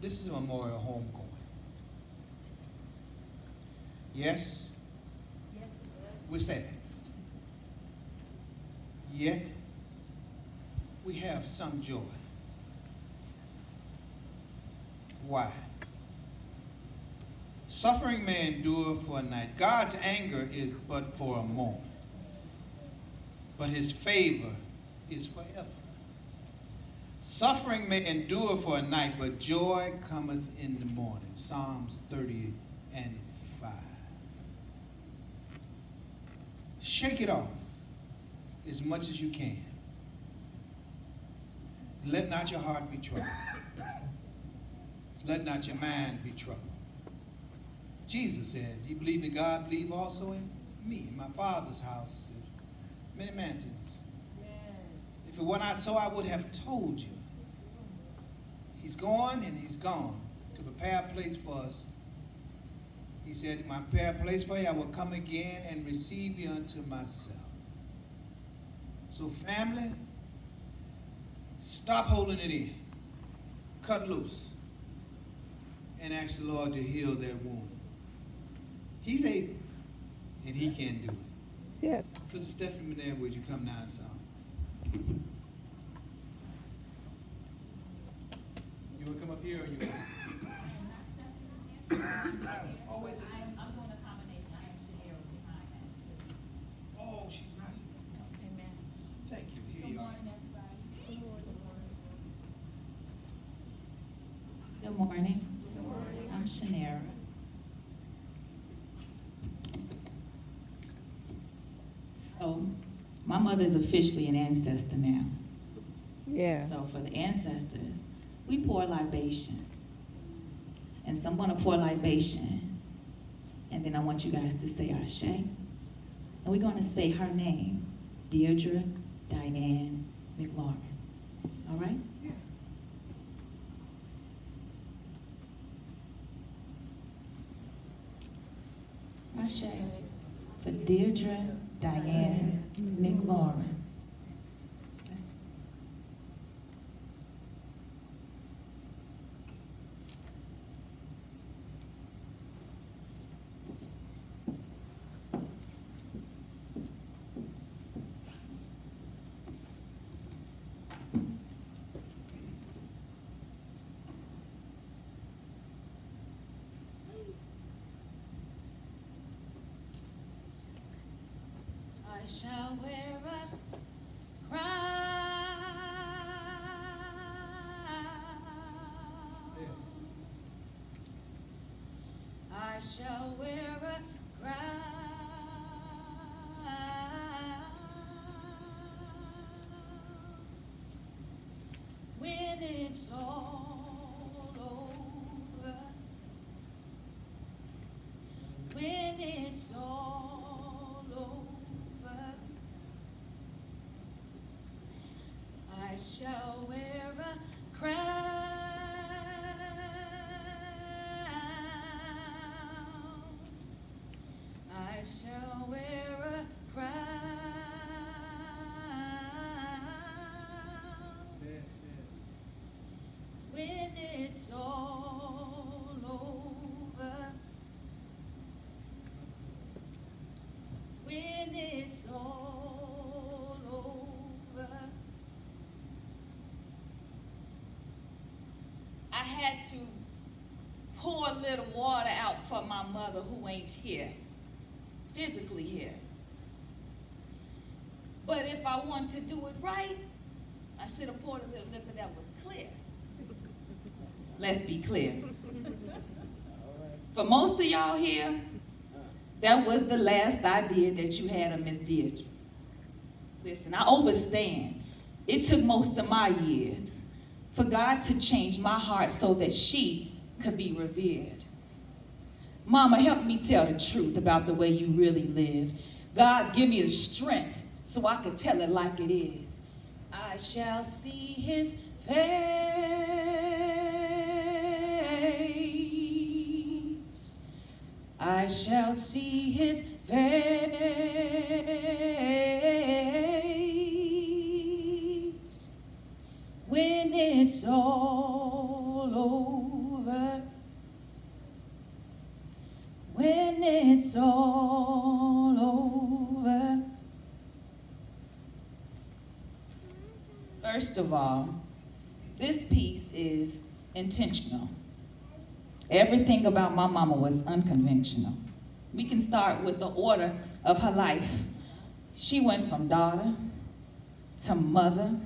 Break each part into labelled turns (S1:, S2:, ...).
S1: This is a memorial homegoing. Yes, we're sad. Yet, we have some joy. Why? Suffering may endure for a night. God's anger is but for a moment, but his favor is forever. Suffering may endure for a night, but joy cometh in the morning. Psalms 30 and 5. Shake it off as much as you can. Let not your heart be troubled. Let not your mind be troubled. Jesus said, do you believe in God? Believe also in me. In my Father's house, many mansions. If it were not so, I would have told you. He's gone and he's gone to prepare a place for us. He said, if I prepare a place for you, I will come again and receive you unto myself. So family, stop holding it in. Cut loose. And ask the Lord to heal their wound. He's able, and he can do it.
S2: Yes.
S1: Sister Stephanie there, would you come now and song? You want to come up here or you want to Oh, wait just a minute.
S3: I'm doing a combination. I am Diedre behind that.
S1: Oh, she's not here.
S3: Amen.
S1: Thank you. Here
S3: Good
S1: you are.
S3: morning, everybody.
S4: Good morning. Good morning. I'm Shanera. So, my mother's officially an ancestor now.
S2: Yeah.
S4: So for the ancestors, we pour libation. And so I'm going to pour libation. And then I want you guys to say Ashe. And we're going to say her name, Diedre Diane McLaurin. All right?
S1: Yeah.
S4: Ashe. For Diedre Diane McLaurin. That's- I shall wear a crown. I shall wear a crown when it's all over. When it's all over, I shall wear a crown. I shall wear a crown when it's all over. When it's all over. I had to pour a little water out for my mother who ain't here, physically here. But if I want to do it right, I should have poured a little liquor that was clear. Let's be clear. For most of y'all here, that was the last idea that you had of Miss Diedre. Listen, I overstand. It took most of my years for God to change my heart so that she could be revered. Mama, help me tell the truth about the way you really live. God, give me the strength so I can tell it like it is. I shall see his face. I shall see his face when it's all when it's all over. First of all, this piece is intentional. Everything about my mama was unconventional. We can start with the order of her life. She went from daughter to mother,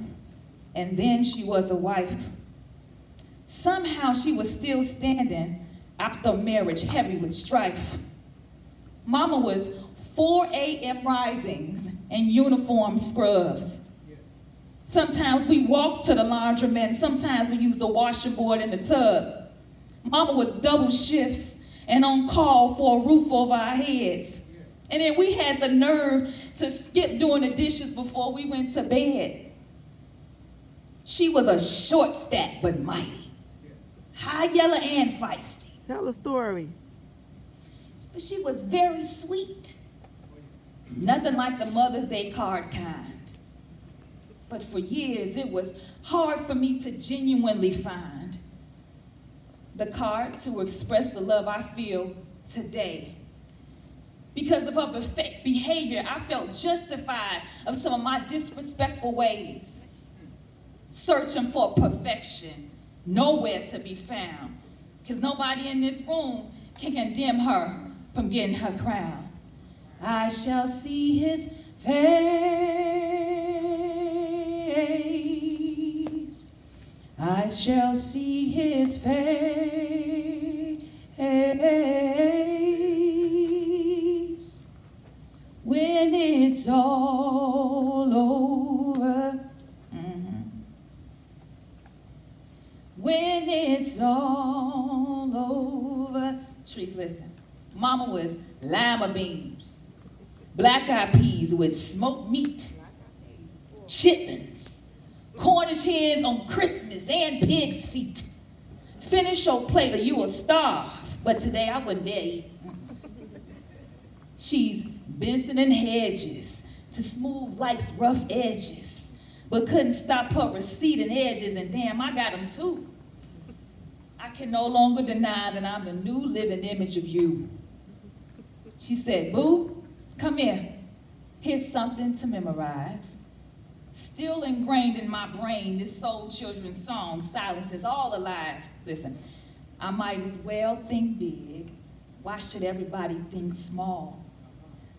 S4: and then she was a wife. Somehow she was still standing after marriage, heavy with strife. Mama was 4 a.m. risings and uniform scrubs. Sometimes we walked to the laundromat, sometimes we used the washboard in the tub. Mama was double shifts and on call for a roof over our heads. And then we had the nerve to skip doing the dishes before we went to bed. She was a short stack but mighty, high yellow and feisty.
S2: Tell a story.
S4: But she was very sweet. Nothing like the Mother's Day card kind. But for years, it was hard for me to genuinely find the card to express the love I feel today. Because of her behavior, I felt justified of some of my disrespectful ways. Searching for perfection, nowhere to be found. Because nobody in this room can condemn her from getting her crown. I shall see his face. I shall see his face when it's all over. When it's all over. Trees, listen. Mama was lima beans, black-eyed peas with smoked meat, chitlins, Cornish hens on Christmas, and pig's feet. Finish your plate or you will starve, but today I wouldn't dare eat. She's Benson and Hedges to smooth life's rough edges, but couldn't stop her receding edges, and damn, I got them too. I can no longer deny that I'm the new living image of you. She said, boo, come here. Here's something to memorize. Still ingrained in my brain, this soul children's song silences all the lies. Listen, I might as well think big. Why should everybody think small?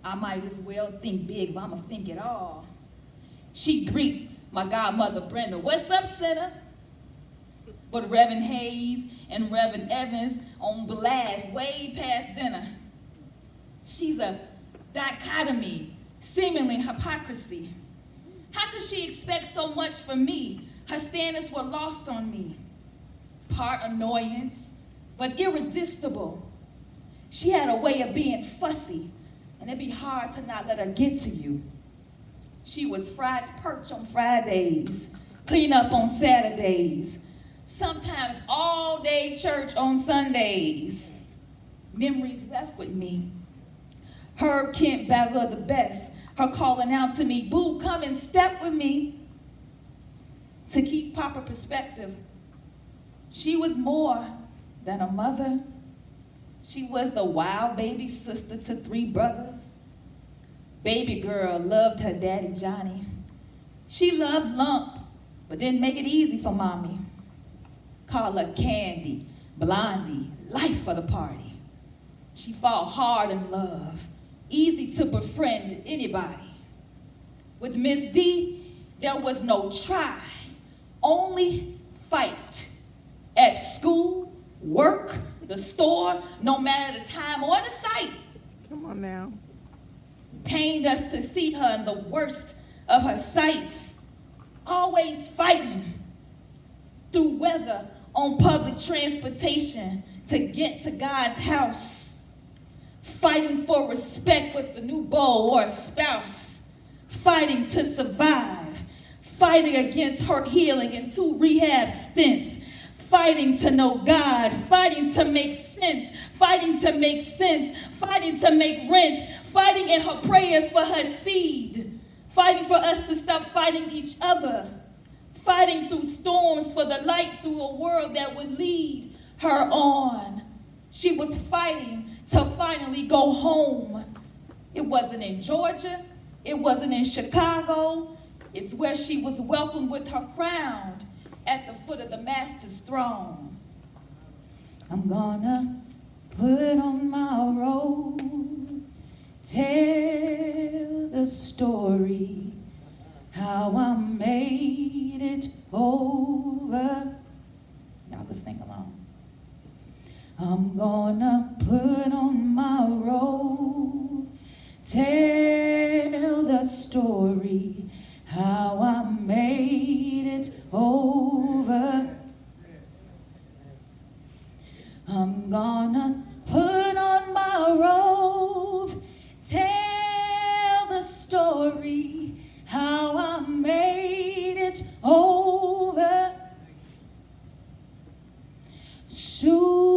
S4: I might as well think big, but I'ma think it all. She greet my godmother Brenda. What's up, sinner? But Reverend Hayes and Reverend Evans on blast way past dinner. She's a dichotomy, seemingly hypocrisy. How could she expect so much from me? Her standards were lost on me. Part annoyance, but irresistible. She had a way of being fussy, and it'd be hard to not let her get to you. She was fried perch on Fridays, clean up on Saturdays, sometimes all-day church on Sundays. Memories left with me. Herb Kent, battle of the best. Her calling out to me, boo, come and step with me. To keep proper perspective, she was more than a mother. She was the wild baby sister to 3 brothers. Baby girl loved her daddy Johnny. She loved Lump, but didn't make it easy for mommy. Call her Candy, Blondie, life for the party. She fought hard in love, easy to befriend anybody. With Miss D, there was no try, only fight. At school, work, the store, no matter the time or the site.
S2: Come on now.
S4: Pained us to see her in the worst of her sights, always fighting through weather on public transportation to get to God's house, fighting for respect with the new beau or a spouse, fighting to survive, fighting against her healing in 2 rehab stints, fighting to know God, fighting to make sense, fighting to make sense, fighting to make rent, fighting in her prayers for her seed, fighting for us to stop fighting each other, fighting through storms for the light through a world that would lead her on. She was fighting to finally go home. It wasn't in Georgia. It wasn't in Chicago. It's where she was welcomed with her crown at the foot of the Master's throne. I'm gonna put on my robe, tell the story, how I made it over. Y'all can sing along. I'm gonna put on my robe, tell the story, how I made it over. I'm gonna put on my robe, tell the story, how I made it over. Soon